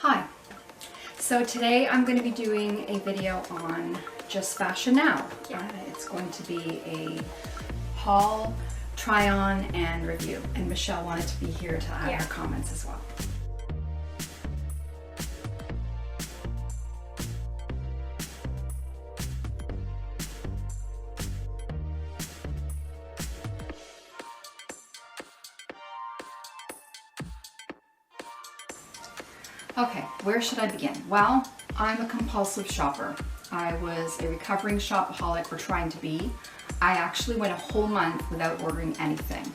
Hi, so today I'm going to be doing a video on Just Fashion Now. It's going to be a haul, try on, and review. And Michelle wanted to be here to add her comments as well. Okay, where should I begin? Well, I'm a compulsive shopper. I was a recovering shopaholic, or trying to be. I actually went a whole month without ordering anything,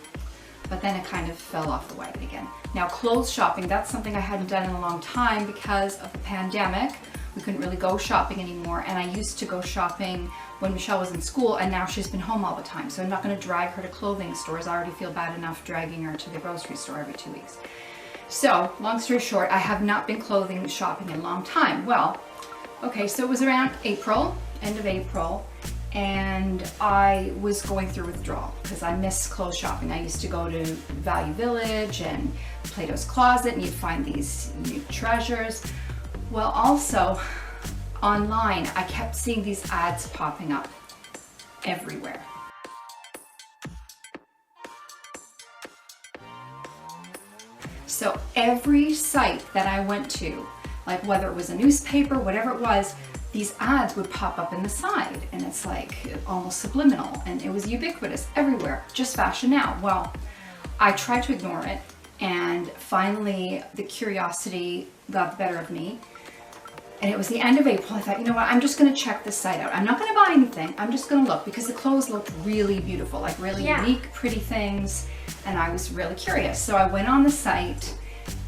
but then it kind of fell off the wagon again. Now, clothes shopping, that's something I hadn't done in a long time because of the pandemic. We couldn't really go shopping anymore, and I used to go shopping when Michelle was in school, and now she's been home all the time, so I'm not going to drag her to clothing stores. I already feel bad enough dragging her to the grocery store every 2 weeks. So, long story short, I have not been clothing shopping in a long time. Well, okay, so it was around April, end of April, and I was going through withdrawal because I miss clothes shopping. I used to go to Value Village and Plato's Closet, and you'd find these new treasures. Well, also, online, I kept seeing these ads popping up everywhere. So every site that I went to, like whether it was a newspaper, whatever it was, these ads would pop up in the side, and it's like almost subliminal, and it was ubiquitous everywhere. Just Fashion Now. Well, I tried to ignore it, and finally the curiosity got the better of me. And it was the end of April. I thought, you know what, I'm just going to check this site out. I'm not going to buy anything. I'm just going to look, because the clothes looked really beautiful, like really unique, pretty things. And I was really curious. So I went on the site,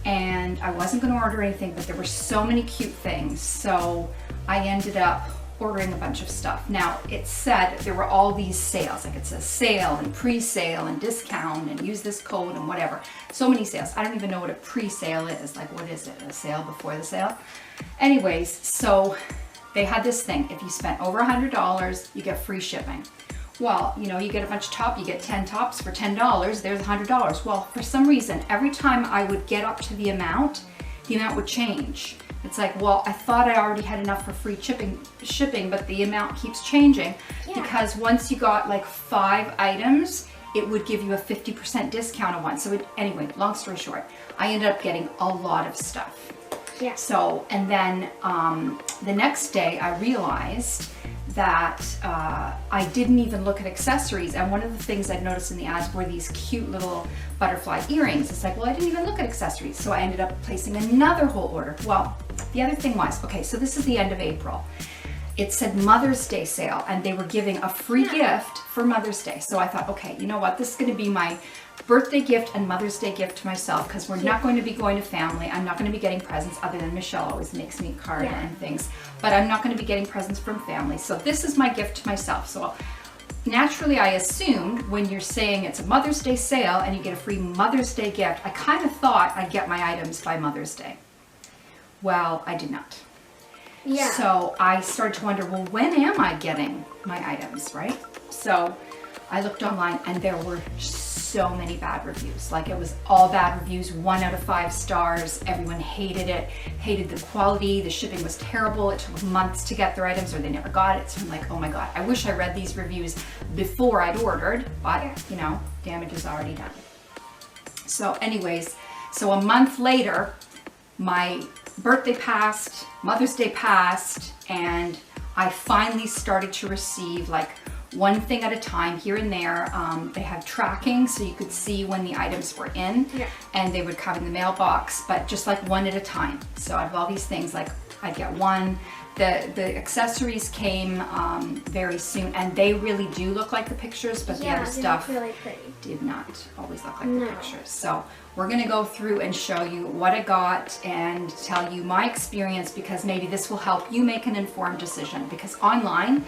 and I wasn't going to order anything, but there were so many cute things. So I ended up ordering a bunch of stuff. Now, it said there were all these sales. Like it says sale and pre-sale and discount and use this code and whatever. So many sales. I don't even know what a pre-sale is. Like, what is it? A sale before the sale? Anyways, so they had this thing. If you spent over $100, you get free shipping. Well, you know, you get a bunch of tops, you get 10 tops for $10, there's $100. Well, for some reason, every time I would get up to the amount would change. It's like, well, I thought I already had enough for free shipping, but the amount keeps changing because once you got like 5 items, it would give you a 50% discount on one. So anyway, long story short, I ended up getting a lot of stuff. Yeah. So, and then the next day I realized that I didn't even look at accessories, and one of the things I'd noticed in the ads were these cute little butterfly earrings. It's like, well, I didn't even look at accessories, so I ended up placing another whole order. Well, the other thing was, okay, so this is the end of April. It said Mother's Day sale, and they were giving a free gift for Mother's Day. So I thought, okay, you know what, this is going to be my birthday gift and Mother's Day gift to myself, because we're not going to be going to family. I'm not going to be getting presents, other than Michelle always makes me a card and things, but I'm not going to be getting presents from family. So this is my gift to myself. So naturally, I assumed when you're saying it's a Mother's Day sale and you get a free Mother's Day gift, I kind of thought I'd get my items by Mother's Day. Well, I did not. Yeah. So I started to wonder, well, when am I getting my items, right? So I looked online, and there were so many bad reviews. Like, it was all bad reviews, 1 out of 5 stars. Everyone hated it, hated the quality. The shipping was terrible. It took months to get their items, or they never got it. So I'm like, oh my God, I wish I read these reviews before I'd ordered, but you know, damage is already done. So anyways, so a month later, my birthday passed, Mother's Day passed, and I finally started to receive like one thing at a time here and there. They had tracking, so you could see when the items were in, and they would come in the mailbox, but just like one at a time. So out of all these things, like I'd get one. The accessories came very soon, and they really do look like the pictures, but the other stuff really did not always look like the pictures. So we're going to go through and show you what I got and tell you my experience, because maybe this will help you make an informed decision, because online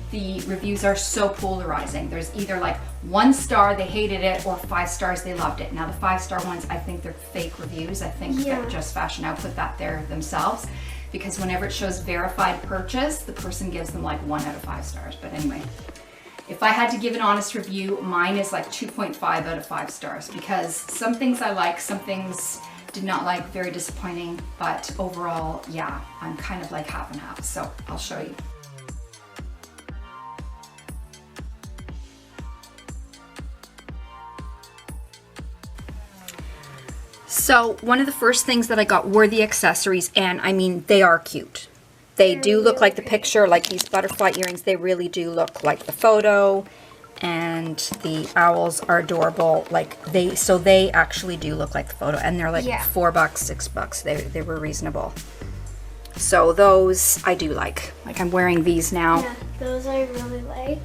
the reviews are so polarizing. There's either like 1 star, they hated it, or 5 stars, they loved it. Now the 5-star ones, I think they're fake reviews. I think that Just Fashion Now put that there themselves, because whenever it shows verified purchase, the person gives them like 1 out of 5 stars. But anyway, if I had to give an honest review, mine is like 2.5 out of 5 stars, because some things I like, some things did not like, very disappointing, but overall, yeah, I'm kind of like half and half, so I'll show you. So one of the first things that I got were the accessories, and I mean, they are cute. They do look like the picture, like these butterfly earrings, they really do look like the photo. And the owls are adorable. Like they actually do look like the photo, and they're like $4, $6. They were reasonable. So those I do like. Like I'm wearing these now. Yeah, those I really like.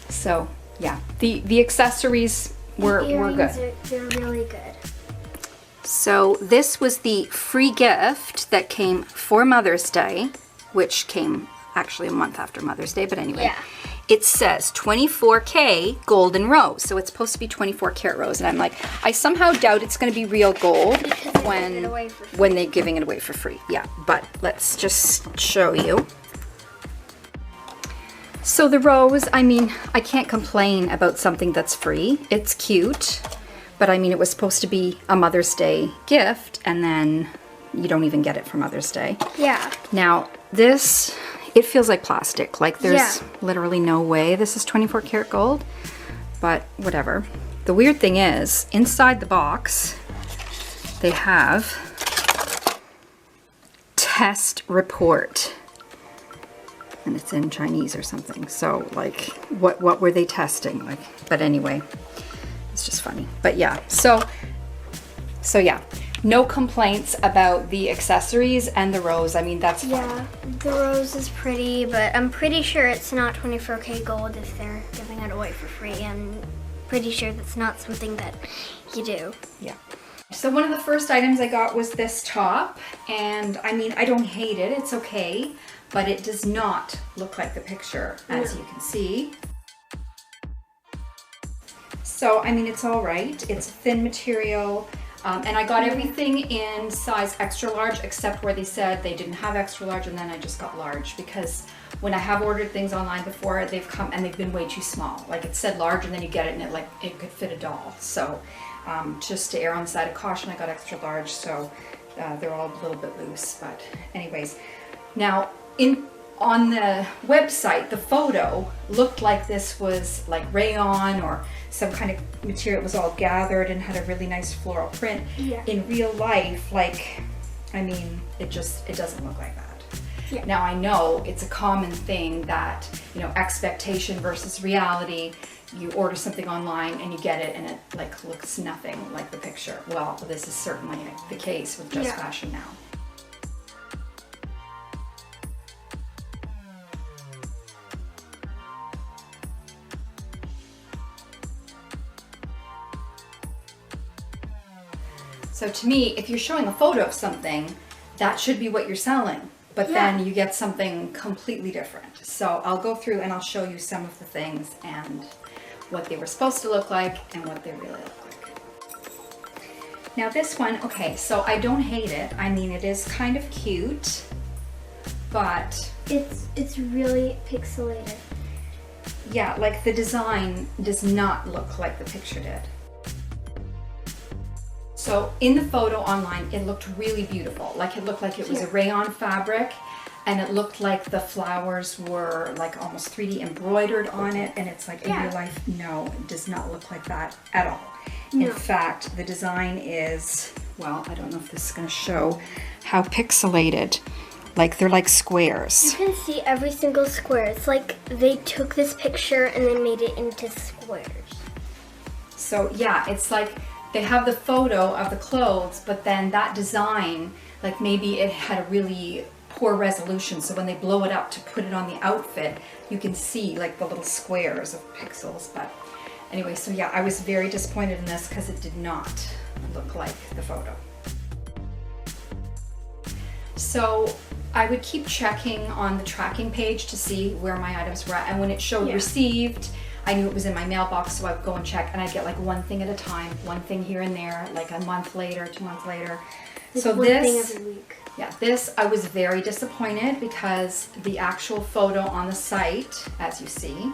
So yeah, the accessories were good. They're really good. So this was the free gift that came for Mother's Day, which came actually a month after Mother's Day, but anyway. Yeah. It says 24K golden rose. So it's supposed to be 24 karat rose. And I'm like, I somehow doubt it's going to be real gold when they're giving it away for free. Yeah, but let's just show you. So the rose, I mean, I can't complain about something that's free. It's cute. But I mean, it was supposed to be a Mother's Day gift, and then you don't even get it for Mother's Day. Yeah. Now, this, it feels like plastic. Like there's literally no way this is 24 karat gold, but whatever. The weird thing is, inside the box, they have test report. And it's in Chinese or something. So like, what were they testing? Like, but anyway, it's just funny. But yeah, so yeah. No complaints about the accessories and the rose. I mean, that's fine. Yeah, the rose is pretty, but I'm pretty sure it's not 24K gold if they're giving it away for free. I'm pretty sure that's not something that you do. Yeah. So one of the first items I got was this top, and I mean, I don't hate it. It's okay, but it does not look like the picture, as you can see. So, I mean, it's all right. It's a thin material. And I got everything in size extra large, except where they said they didn't have extra large, and then I just got large, because when I have ordered things online before, they've come and they've been way too small. Like it said large, and then you get it and it could fit a doll. So just to err on the side of caution, I got extra large, so they're all a little bit loose. But anyways, now on the website, the photo looked like this was like rayon or some kind of material. It was all gathered and had a really nice floral print. Yeah. In real life, like, I mean, it doesn't look like that. Yeah. Now I know it's a common thing that, you know, expectation versus reality. You order something online and you get it and it like looks nothing like the picture. Well, this is certainly the case with Just Fashion now. So to me, if you're showing a photo of something, that should be what you're selling. But then you get something completely different. So I'll go through and I'll show you some of the things and what they were supposed to look like and what they really look like. Now this one, okay, so I don't hate it. I mean, it is kind of cute, but it's really pixelated. Yeah, like the design does not look like the picture did. So in the photo online, it looked really beautiful. Like it looked like it was a rayon fabric, and it looked like the flowers were like almost 3D embroidered on it. And it's like in real life, no, it does not look like that at all. No. In fact, the design is, well, I don't know if this is going to show how pixelated. Like they're like squares. You can see every single square. It's like they took this picture and then made it into squares. So yeah, it's like they have the photo of the clothes, but then that design, like maybe it had a really poor resolution, so when they blow it up to put it on the outfit, you can see like the little squares of pixels. But anyway, so yeah, I was very disappointed in this because it did not look like the photo. So I would keep checking on the tracking page to see where my items were at, and when it showed received, I knew it was in my mailbox, so I'd go and check, and I'd get like one thing at a time, one thing here and there, like a month later, 2 months later. Like so one this, thing every week. yeah, this I was very disappointed because the actual photo on the site, as you see.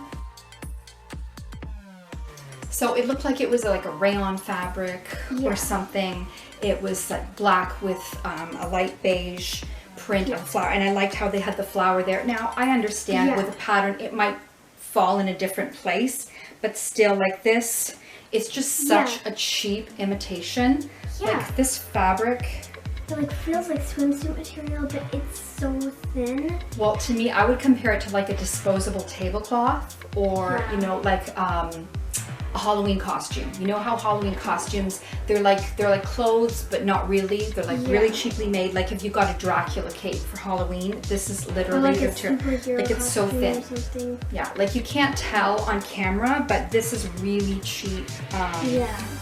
So it looked like it was like a rayon fabric or something. It was like black with a light beige print of flower, and I liked how they had the flower there. Now I understand with a pattern it might fall in a different place, but still, like this, it's just such a cheap imitation. Like this fabric, it like feels like swimsuit material, but it's so thin. Well, to me, I would compare it to like a disposable tablecloth, or you know, like a Halloween costume. You know how Halloween costumes, they're like clothes, but not really. They're like really cheaply made. Like if you got a Dracula cape for Halloween, this is literally like it's so thin. Yeah, like you can't tell on camera, but this is really cheap.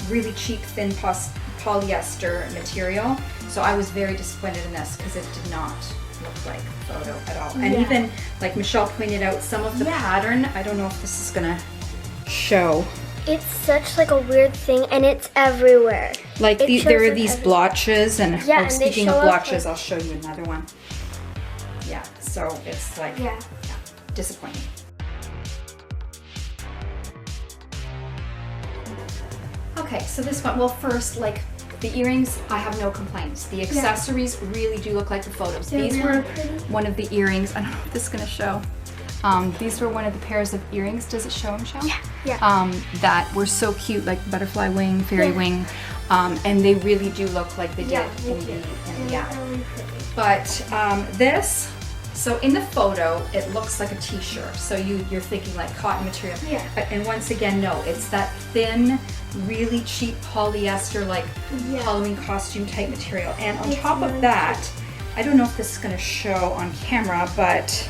Really cheap thin polyester material. So I was very disappointed in this because it did not look like a photo at all. And even like Michelle pointed out, some of the pattern, I don't know if this is gonna show. It's such like a weird thing, and it's everywhere. Like there are these blotches, and and speaking of blotches, I'll show you another one. Yeah, so it's like disappointing. Okay, so this one, well first, like the earrings, I have no complaints. The accessories really do look like the photos. These were one of the earrings. I don't know if this is gonna show. These were one of the pairs of earrings. Does it show, Michelle? That were so cute, like butterfly wing, fairy wing, and they really do look like they did in the app. But this, so in the photo, it looks like a t-shirt. So you're thinking like cotton material. But, and once again, no, it's that thin, really cheap polyester, like Halloween costume type material. And on top of that, I don't know if this is gonna show on camera, but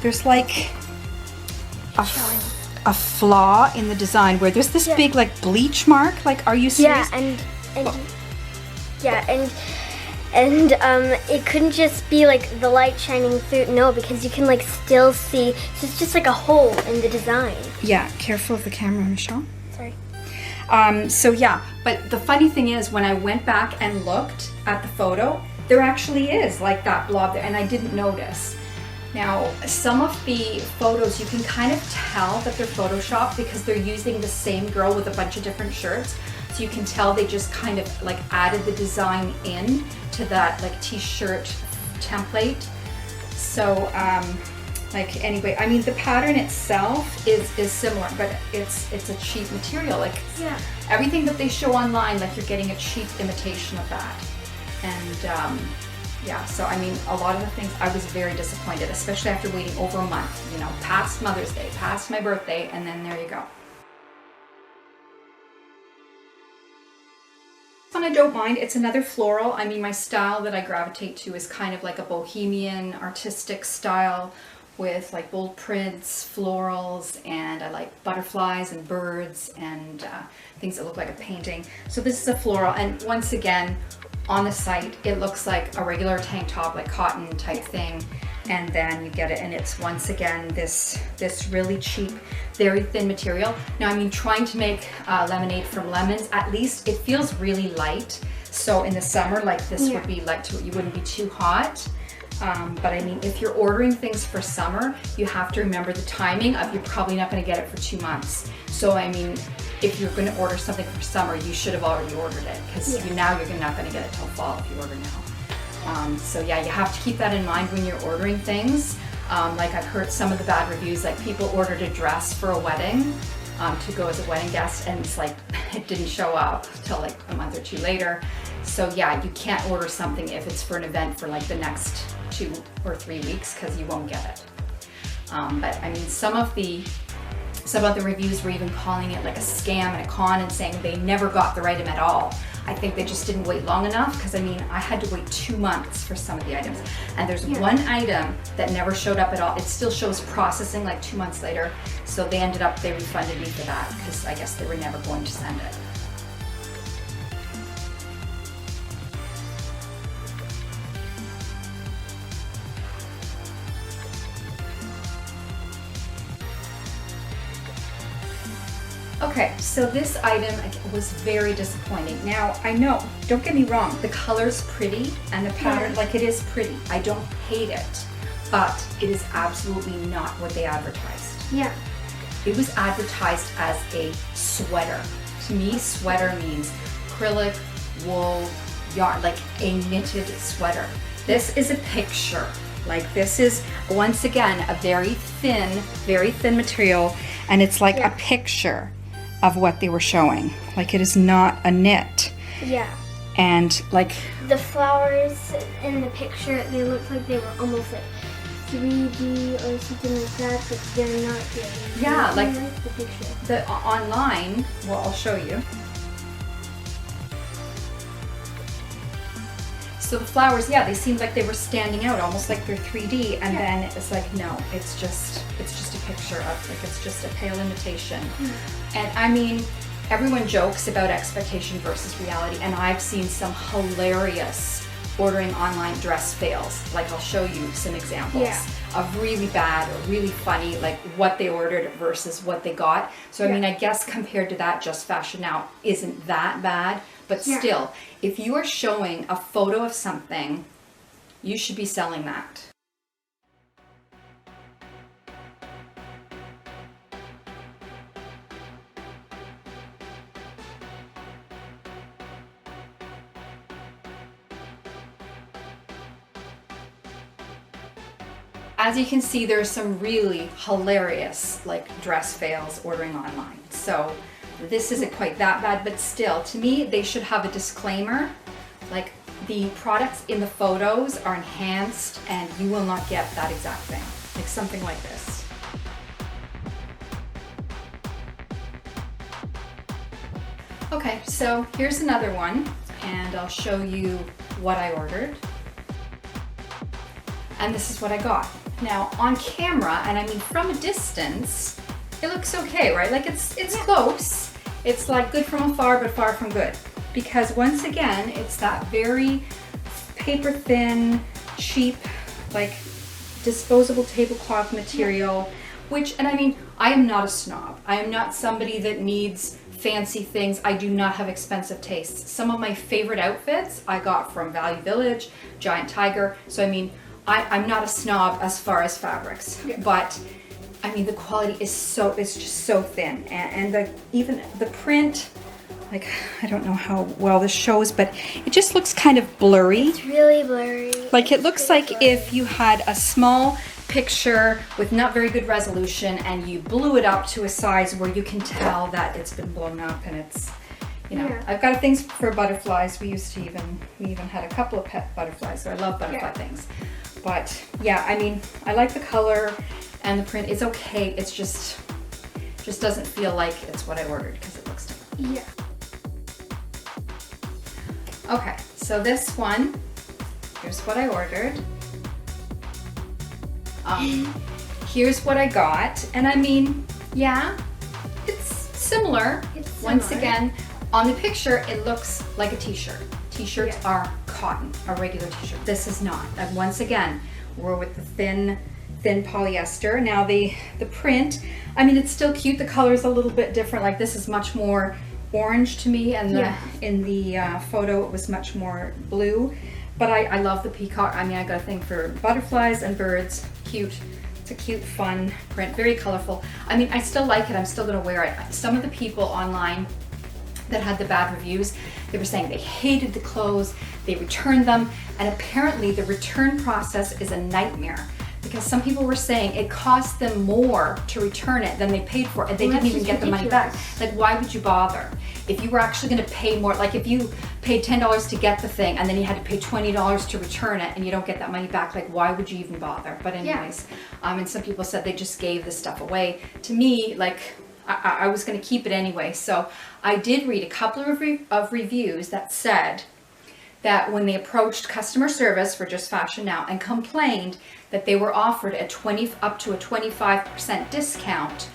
there's like a flaw in the design where there's this big like bleach mark. Like, are you serious? And it couldn't just be like the light shining through. No, because you can like still see. So it's just like a hole in the design. Yeah, careful of the camera, Michelle. Sorry. So yeah, but the funny thing is, when I went back and looked at the photo, there actually is like that blob there, and I didn't notice. Now, some of the photos, you can kind of tell that they're photoshopped because they're using the same girl with a bunch of different shirts. So you can tell they just kind of like added the design in to that like t-shirt template. So like anyway, I mean the pattern itself is similar, but it's a cheap material. Like everything that they show online, like you're getting a cheap imitation of that. And yeah, so I mean, a lot of the things, I was very disappointed, especially after waiting over a month, you know, past Mother's Day, past my birthday, and then there you go. This one I don't mind. It's another floral. I mean, my style that I gravitate to is kind of like a bohemian, artistic style with like bold prints, florals, and I like butterflies and birds and things that look like a painting. So this is a floral, and once again, on the site, it looks like a regular tank top, like cotton type thing, and then you get it, and it's once again this really cheap, very thin material. Now, I mean, trying to make lemonade from lemons, at least it feels really light. So in the summer, like this would be like, you wouldn't be too hot. But I mean, if you're ordering things for summer, you have to remember the timing of, you're probably not going to get it for 2 months. So I mean, if you're going to order something for summer, you should have already ordered it, because now you're not going to get it till fall if you order now. So yeah, you have to keep that in mind when you're ordering things. Like I've heard some of the bad reviews, like people ordered a dress for a wedding to go as a wedding guest, and it's like it didn't show up till like a month or 2 later. So yeah, you can't order something if it's for an event for like the next 2 or 3 weeks, because you won't get it. But I mean, some of the reviews were even calling it like a scam and a con, and saying they never got the item at all. I think they just didn't wait long enough, because I mean, I had to wait 2 months for some of the items, and there's one item that never showed up at all. It still shows processing like 2 months later, so they refunded me for that, because I guess they were never going to send it. Okay, so this item was very disappointing. Now, I know, don't get me wrong, the color's pretty and the pattern, like it is pretty. I don't hate it, but it is absolutely not what they advertised. Yeah. it was advertised as a sweater. To me, sweater means acrylic, wool, yarn, like a knitted sweater. This is a picture. Like this is, once again, a very thin material, and it's like a picture of what they were showing. Like it is not a knit. Yeah. And like the flowers in the picture, they look like they were almost like 3D or something like that, but they're not really. Yeah, like the picture. The online, well, I'll show you. So the flowers, yeah, they seemed like they were standing out, almost like they're 3D, and then it's like, no, it's just a picture of, like, it's just a pale imitation. And I mean, everyone jokes about expectation versus reality, and I've seen some hilarious ordering online dress fails. Like I'll show you some examples of really bad or really funny, like what they ordered versus what they got. So I mean, I guess compared to that, Just Fashion Now isn't that bad, but still, if you are showing a photo of something, you should be selling that. As you can see, there's some really hilarious like dress fails ordering online. So this isn't quite that bad, but still, to me, they should have a disclaimer. Like the products in the photos are enhanced and you will not get that exact thing. Like something like this. Okay, so here's another one, and I'll show you what I ordered. And this is what I got. Now on camera, and I mean from a distance, it looks okay, right? Like it's close. It's like good from afar, but far from good. Because once again, it's that very paper thin, cheap, like disposable tablecloth material, which, and I mean, I am not a snob. I am not somebody that needs fancy things. I do not have expensive tastes. Some of my favorite outfits I got from Value Village, Giant Tiger. So I mean, I'm not a snob as far as fabrics, but I mean the quality is it's just so thin, and even the print, like I don't know how well this shows, but it just looks kind of blurry. It's really blurry. Like it looks like if you had a small picture with not very good resolution and you blew it up to a size where you can tell that it's been blown up, and it's, you know, I've got things for butterflies. We even had a couple of pet butterflies, so I love butterfly things. But yeah, I mean, I like the color and the print. It's okay. It's just doesn't feel like it's what I ordered because it looks different. Yeah. Okay, so this one, here's what I ordered. Here's what I got, and I mean, yeah, it's similar. Once again, on the picture, it looks like a t-shirt. T-shirts are cotton, a regular t-shirt. This is not. And once again, we're with the thin polyester. Now the print, I mean, it's still cute. The color is a little bit different. Like this is much more orange to me, and in the photo it was much more blue. But I love the peacock. I mean, I got a thing for butterflies and birds. Cute. It's a cute, fun print, very colorful. I mean, I still like it. I'm still gonna wear it. Some of the people online that had the bad reviews, they were saying they hated the clothes, they returned them, and apparently the return process is a nightmare because some people were saying it cost them more to return it than they paid for it, and they didn't even get the money back. Like, why would you bother? If you were actually going to pay more, like if you paid $10 to get the thing and then you had to pay $20 to return it and you don't get that money back, like why would you even bother? But anyways, and some people said they just gave the stuff away. To me, like, I was going to keep it anyway. So I did read a couple of reviews that said that when they approached customer service for Just Fashion Now and complained that they were offered up to a 25% discount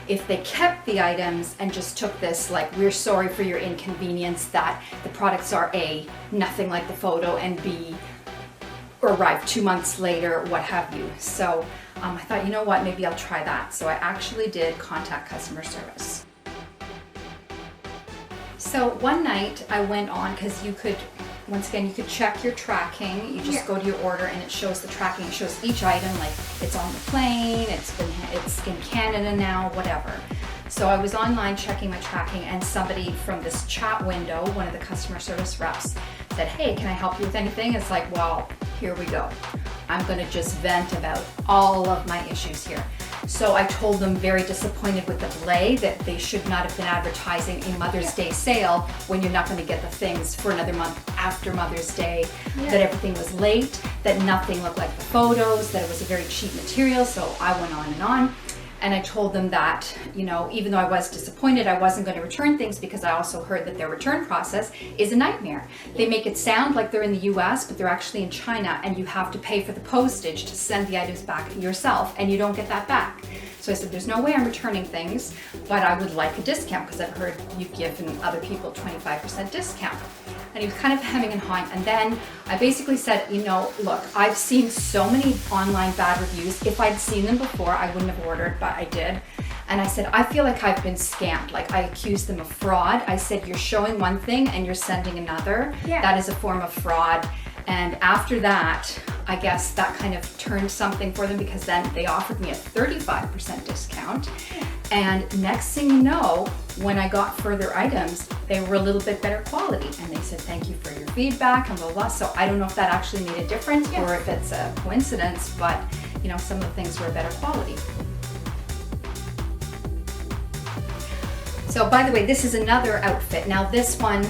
if they kept the items and just took this, like, we're sorry for your inconvenience, that the products are A, nothing like the photo, and B, arrived 2 months later, what have you. So I thought, you know what, maybe I'll try that. So I actually did contact customer service. So one night I went on, because you could once again, you could check your tracking. You just go to your order and it shows the tracking. It shows each item, like it's on the plane, it's in Canada now, whatever. So I was online checking my tracking, and somebody from this chat window, one of the customer service reps, said, hey, can I help you with anything? It's like, well, here we go. I'm gonna just vent about all of my issues here. So I told them, very disappointed with the delay, that they should not have been advertising a Mother's Day sale when you're not gonna get the things for another month after Mother's Day, that everything was late, that nothing looked like the photos, that it was a very cheap material. So I went on and on. And I told them that, you know, even though I was disappointed, I wasn't going to return things, because I also heard that their return process is a nightmare. They make it sound like they're in the US, but they're actually in China, and you have to pay for the postage to send the items back yourself, and you don't get that back. So I said, there's no way I'm returning things, but I would like a discount, because I've heard you've given other people 25% discount. And he was kind of hemming and hawing. And then I basically said, you know, look, I've seen so many online bad reviews. If I'd seen them before, I wouldn't have ordered, but I did. And I said, I feel like I've been scammed. Like, I accused them of fraud. I said, you're showing one thing and you're sending another. That is a form of fraud. And after that, I guess that kind of turned something for them, because then they offered me a 35% discount. And next thing you know, when I got further items, they were a little bit better quality. And they said, thank you for your feedback and blah, blah, blah. So I don't know if that actually made a difference or if it's a coincidence, but you know, some of the things were better quality. So by the way, this is another outfit. Now this one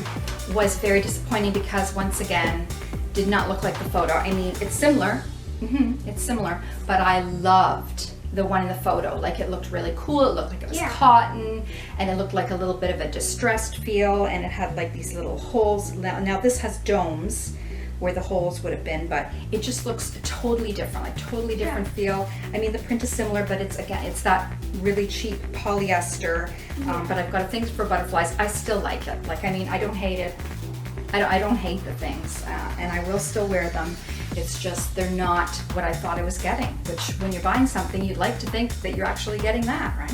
was very disappointing, because once again, did not look like the photo. I mean, it's similar, it's similar, but I loved the one in the photo. Like, it looked really cool, it looked like it was cotton, and it looked like a little bit of a distressed feel, and it had like these little holes. Now this has domes where the holes would have been, but it just looks totally different, like totally different feel. I mean, the print is similar, but it's, again, it's that really cheap polyester, but I've got things for butterflies. I still like it. Like, I mean, I don't hate it. I don't hate the things, and I will still wear them. It's just, they're not what I thought I was getting, which when you're buying something, you'd like to think that you're actually getting that, right?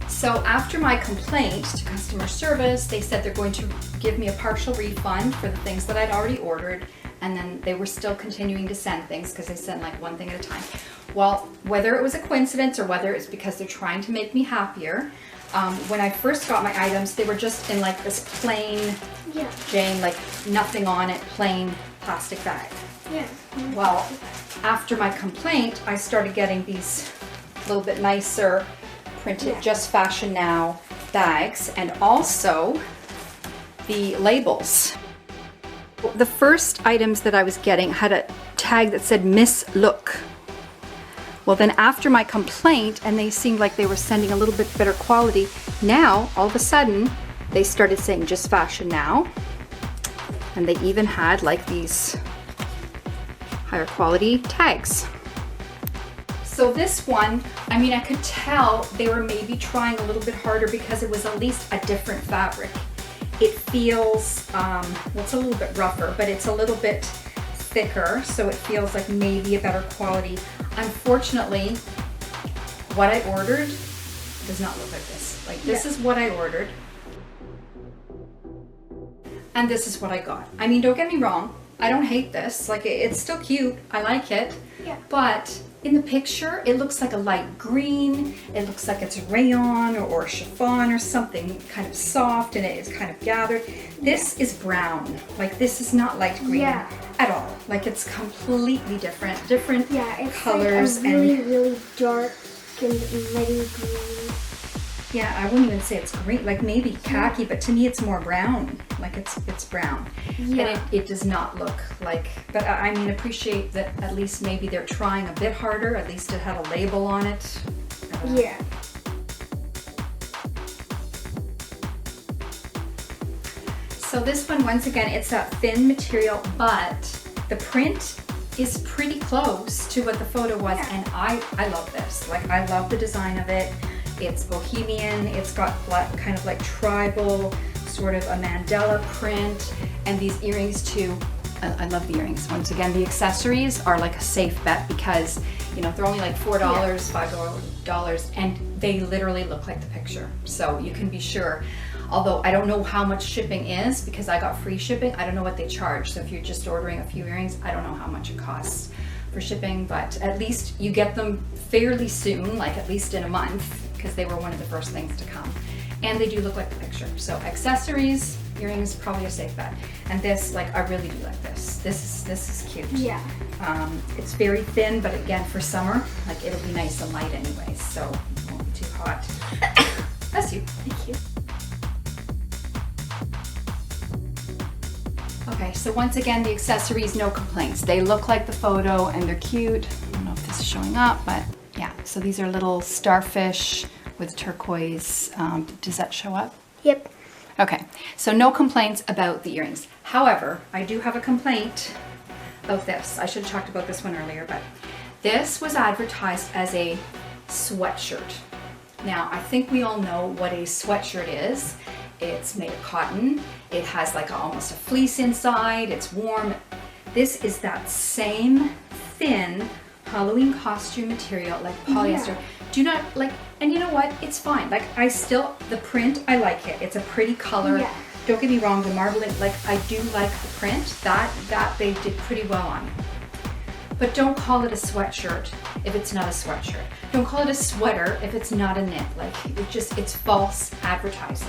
So after my complaint to customer service, they said they're going to give me a partial refund for the things that I'd already ordered, and then they were still continuing to send things, because they send like one thing at a time. Well, whether it was a coincidence or whether it's because they're trying to make me happier, when I first got my items, they were just in like this plain Jane, like nothing on it, plain plastic bag. Well, after my complaint, I started getting these little bit nicer printed Just Fashion Now bags, and also the labels. The first items that I was getting had a tag that said Miss Look. Well, then after my complaint, and they seemed like they were sending a little bit better quality, now all of a sudden they started saying Just Fashion Now, and they even had like these higher quality tags. So this one, I mean, I could tell they were maybe trying a little bit harder, because it was at least a different fabric. It feels, well, it's a little bit rougher, but it's a little bit thicker, so it feels like maybe a better quality. Unfortunately, what I ordered does not look like this. Like, this is what I ordered, and this is what I got. I mean, don't get me wrong, I don't hate this. Like, it's still cute, I like it, but in the picture, it looks like a light green. It looks like it's rayon or chiffon or something kind of soft, and it is kind of gathered. This is brown. Like, this is not light green at all. Like, it's completely different it's colors, like a really dark and lighter green. Yeah, I wouldn't even say it's green, like maybe khaki, but to me it's more brown. Like, it's brown. And it does not look like, but I mean, appreciate that at least maybe they're trying a bit harder. At least it had a label on it. So this one, once again, it's that thin material, but the print is pretty close to what the photo was, and I love this. Like, I love the design of it. It's bohemian, it's got kind of like tribal, sort of a mandala print, and these earrings too. I love the earrings. Once again, the accessories are like a safe bet, because, you know, they're only like $4, $5, and they literally look like the picture. So you can be sure. Although I don't know how much shipping is because I got free shipping. I don't know what they charge. So if you're just ordering a few earrings, I don't know how much it costs for shipping, but at least you get them fairly soon, like at least in a month, because they were one of the first things to come. And they do look like the picture. So accessories, earrings, probably a safe bet. And this, like, I really do like this. This is cute. Yeah. It's very thin, but again, for summer, like it'll be nice and light anyways, so it won't be too hot. Bless you. Thank you. Okay, so once again, the accessories, no complaints. They look like the photo and they're cute. I don't know if this is showing up, but yeah. So these are little starfish with turquoise. Does that show up? Yep. Okay, so no complaints about the earrings. However, I do have a complaint about this. I should have talked about this one earlier, but this was advertised as a sweatshirt. Now, I think we all know what a sweatshirt is. It's made of cotton. It has like almost a fleece inside. It's warm. This is that same thin Halloween costume material, like polyester. Yeah. Do not like, and you know what? It's fine. Like the print, I like it. It's a pretty color. Yeah. Don't get me wrong, the marbling, like I do like the print. That they did pretty well on. But don't call it a sweatshirt if it's not a sweatshirt. Don't call it a sweater if it's not a knit. Like it's false advertising.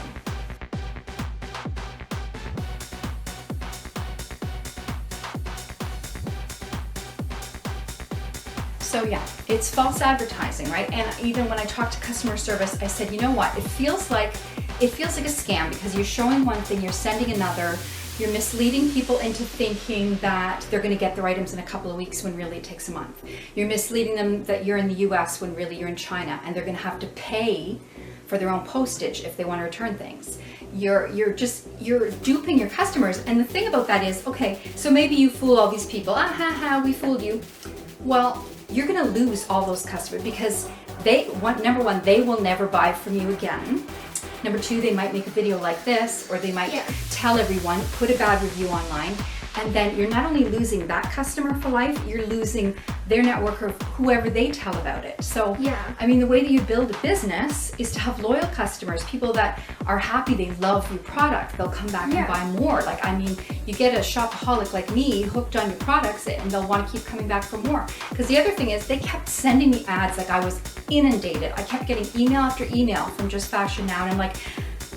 So yeah, it's false advertising, right? And even when I talked to customer service, I said, you know what? It feels like a scam because you're showing one thing, you're sending another, you're misleading people into thinking that they're going to get their items in a couple of weeks when really it takes a month. You're misleading them that you're in the US when really you're in China and they're going to have to pay for their own postage if they want to return things. You're duping your customers. And the thing about that is, okay, so maybe you fool all these people. Ah ha ha, we fooled you. Well, you're going to lose all those customers because number one, they will never buy from you again. Number two, they might make a video like this, or they might tell everyone, put a bad review online, and then you're not only losing that customer for life, you're losing their network of whoever they tell about it. So, I mean, the way that you build a business is to have loyal customers, people that are happy, they love your product, they'll come back and buy more. Like, I mean, you get a shopaholic like me hooked on your products and they'll want to keep coming back for more. Because the other thing is they kept sending me ads, like I was inundated. I kept getting email after email from Just Fashion Now, and I'm like,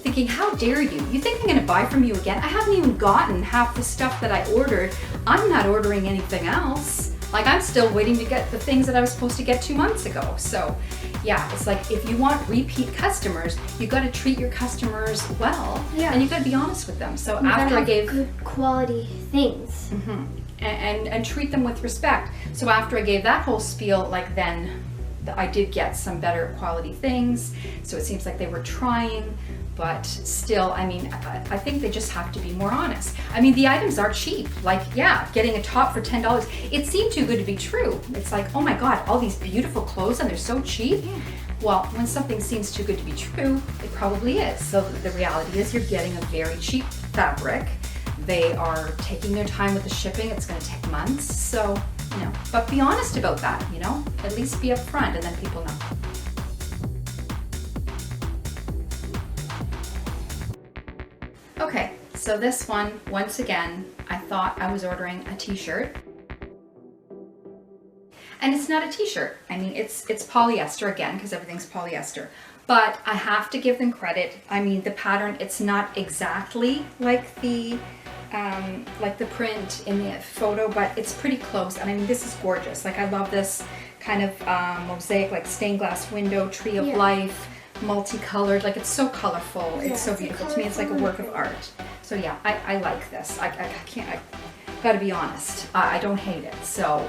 thinking, how dare you? You think I'm gonna buy from you again? I haven't even gotten half the stuff that I ordered. I'm not ordering anything else. Like, I'm still waiting to get the things that I was supposed to get 2 months ago. So yeah, it's like, if you want repeat customers, you gotta treat your customers well, and you gotta be honest with them. So after I gave good quality things. And treat them with respect. So after I gave that whole spiel, like then I did get some better quality things. So it seems like they were trying. But still, I mean, I think they just have to be more honest. I mean, the items are cheap. Like, yeah, getting a top for $10, it seemed too good to be true. It's like, oh my God, all these beautiful clothes and they're so cheap. Well, when something seems too good to be true, it probably is. So the reality is you're getting a very cheap fabric. They are taking their time with the shipping. It's gonna take months. So, you know, but be honest about that, you know? At least be upfront and then people know. Okay, so this one, once again, I thought I was ordering a t-shirt. And it's not a t-shirt. I mean, it's polyester again, because everything's polyester. But I have to give them credit. I mean, the pattern, it's not exactly like the print in the photo, but it's pretty close. And I mean, this is gorgeous. Like, I love this kind of mosaic, like stained glass window, tree of life. Multicolored, like it's so colorful. It's so beautiful. To me, it's like a work of art. So yeah, I like this. I gotta be honest. I don't hate it. So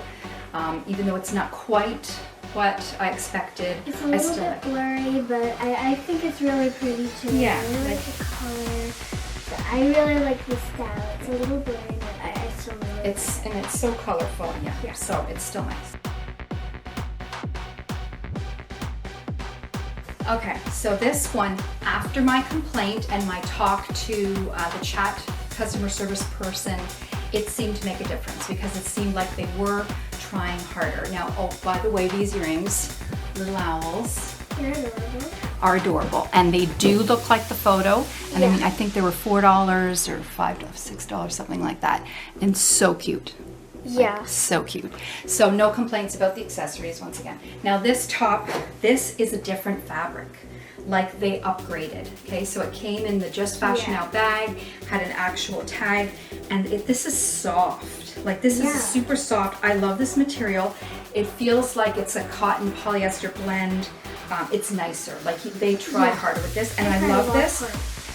even though it's not quite what I expected, it's a little bit blurry, but I think it's really pretty too. Yeah, I really like the color. I really like the style. It's a little blurry, but I still really like it. And it's so colorful. Yeah. So it's still nice. Okay, so this one, after my complaint and my talk to the chat customer service person, it seemed to make a difference because it seemed like they were trying harder. Now, oh, by the way, these earrings, little owls, they're adorable. are adorable, and they do look like the photo. And I mean, I think they were $4 or $5, $6, something like that, and so cute. Yeah. Like, so cute. So no complaints about the accessories once again. Now this top, this is a different fabric. Like they upgraded, okay? So it came in the Just Fashion Out bag, had an actual tag, and this is soft. Like this is super soft. I love this material. It feels like it's a cotton polyester blend. It's nicer. Like they tried harder with this, and I love this.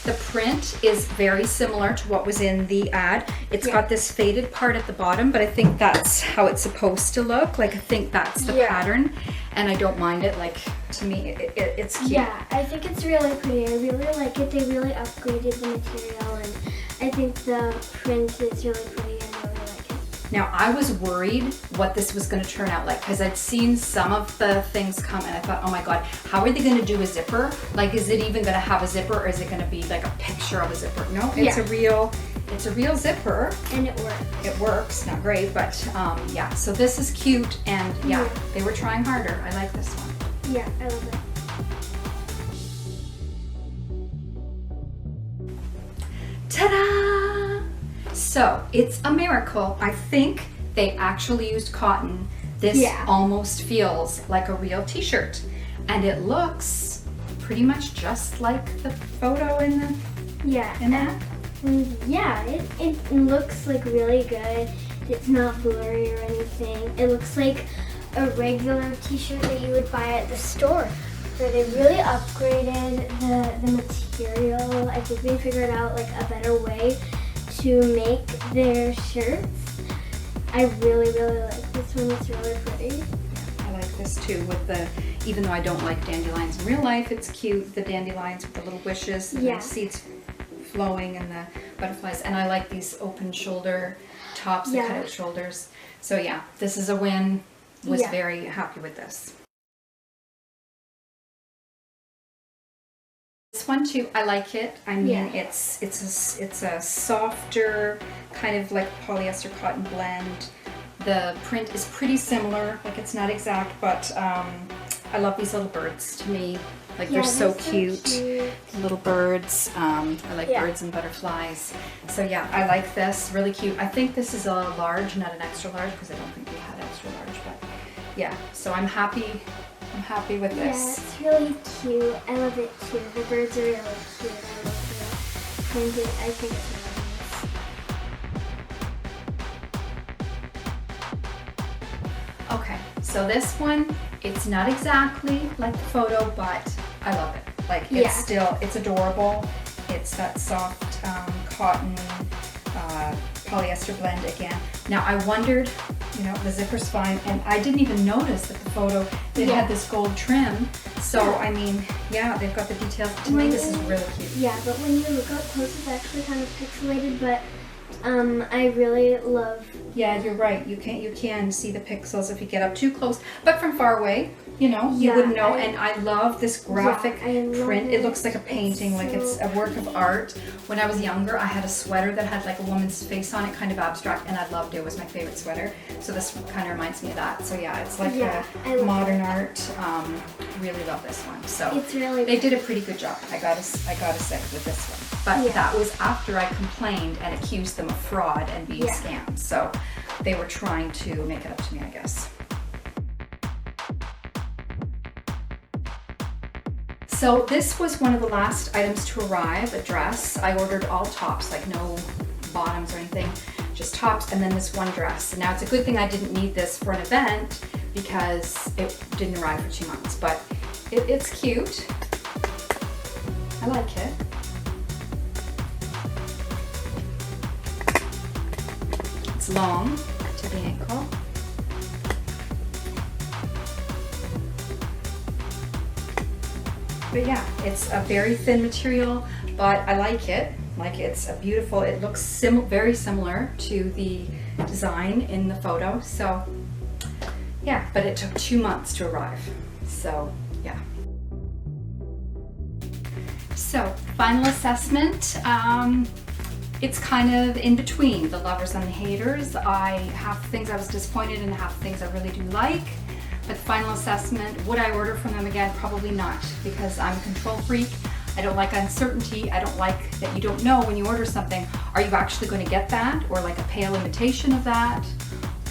The print is very similar to what was in the ad. It's got this faded part at the bottom, but I think that's how it's supposed to look. Like I think that's the pattern, and I don't mind it. Like to me, it's cute. Yeah, I think it's really pretty. I really like it. They really upgraded the material, and I think the print is really pretty. I really like it. Now I was worried what this was going to turn out like, because I'd seen some of the things come and I thought, oh my god, how are they going to do a zipper? Like, is it even going to have a zipper, or is it going to be like a picture of a zipper? No, it's a real zipper, and it works. It works, not great, but yeah. So this is cute, and they were trying harder. I like this one. Yeah, I love it. Ta-da! So it's a miracle. I think they actually used cotton. This almost feels like a real t-shirt, and it looks pretty much just like the photo in the that. Yeah, it looks like really good. It's not blurry or anything. It looks like a regular t-shirt that you would buy at the store. So they really upgraded the material. I think they figured out like a better way to make their shirts. I really, really like this one. It's really pretty. Yeah, I like this too with the, even though I don't like dandelions in real life, it's cute, the dandelions with the little wishes, the seeds flowing and the butterflies. And I like these open shoulder tops, the cut out shoulders. So yeah, this is a win. Was very happy with this. This one too, I like it. I mean, it's a softer kind of like polyester cotton blend. The print is pretty similar, like it's not exact, but I love these little birds. To me, like they're so cute. Little birds. I like birds and butterflies. So yeah, I like this. Really cute. I think this is a large, not an extra large, because I don't think we had extra large. But yeah, so I'm happy. I'm happy with this. Yeah, it's really cute. I love it too. The birds are really cute. I love the print. I think it's really nice. Okay, so this one, it's not exactly like the photo, but I love it. Like it's still, it's adorable. It's that soft cotton polyester blend again. Now I wondered, you know, the zipper's fine, and I didn't even notice that the photo, it had this gold trim. So I mean, yeah, they've got the details. To me, this is really cute. Yeah, but when you look up close, it's actually kind of pixelated, but I really love. Yeah, you're right. You can see the pixels if you get up too close, but from far away, you know, you wouldn't know. And I love this graphic print. It looks like a painting, like it's a work of art. When I was younger, I had a sweater that had like a woman's face on it, kind of abstract, and I loved it. It was my favorite sweater. So this kind of reminds me of that. So yeah, it's like a modern art. Really love this one. So it's really they did a pretty good job. I gotta say with this one. But that was after I complained and accused them of fraud and being scammed. So they were trying to make it up to me, I guess. So this was one of the last items to arrive, a dress. I ordered all tops, like no bottoms or anything, just tops, and then this one dress. Now it's a good thing I didn't need this for an event because it didn't arrive for 2 months, but it's cute. I like it. It's long to the ankle. But yeah, it's a very thin material, but I like it. Like it's a beautiful, it looks very similar to the design in the photo. So yeah, but it took 2 months to arrive. So yeah. So final assessment. it's kind of in between, the lovers and the haters. I have things I was disappointed in, have things I really do like. But the final assessment, would I order from them again? Probably not, because I'm a control freak. I don't like uncertainty. I don't like that you don't know when you order something, are you actually going to get that? Or like a pale imitation of that?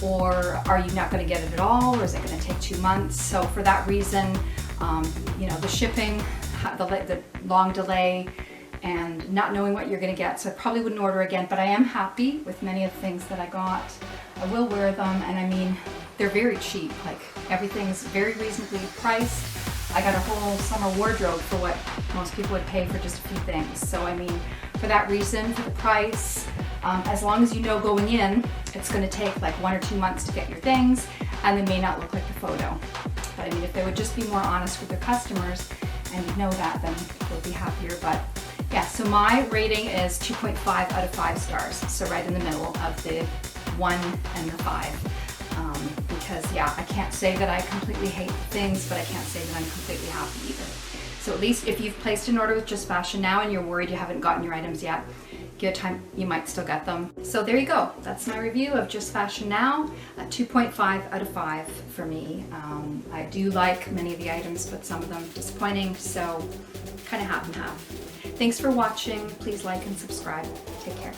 Or are you not going to get it at all? Or is it going to take 2 months? So for that reason, the shipping, the long delay, and not knowing what you're going to get. So I probably wouldn't order again, but I am happy with many of the things that I got. I will wear them, and I mean, they're very cheap. Like, everything's very reasonably priced. I got a whole summer wardrobe for what most people would pay for just a few things. So I mean, for that reason, for the price, as long as you know going in, it's going to take like 1 or 2 months to get your things, and they may not look like the photo. But I mean, if they would just be more honest with their customers, and you know that, then we'll be happier. But yeah, so my rating is 2.5 out of 5 stars. So right in the middle of the 1 and the 5. Because yeah, I can't say that I completely hate things, but I can't say that I'm completely happy either. So at least if you've placed an order with Just Fashion now and you're worried you haven't gotten your items yet, give it time, you might still get them. So there you go. That's my review of Just Fashion now. 2.5 out of 5 for me. I do like many of the items, but some of them disappointing, so kind of half and half. Thanks for watching. Please like and subscribe. Take care.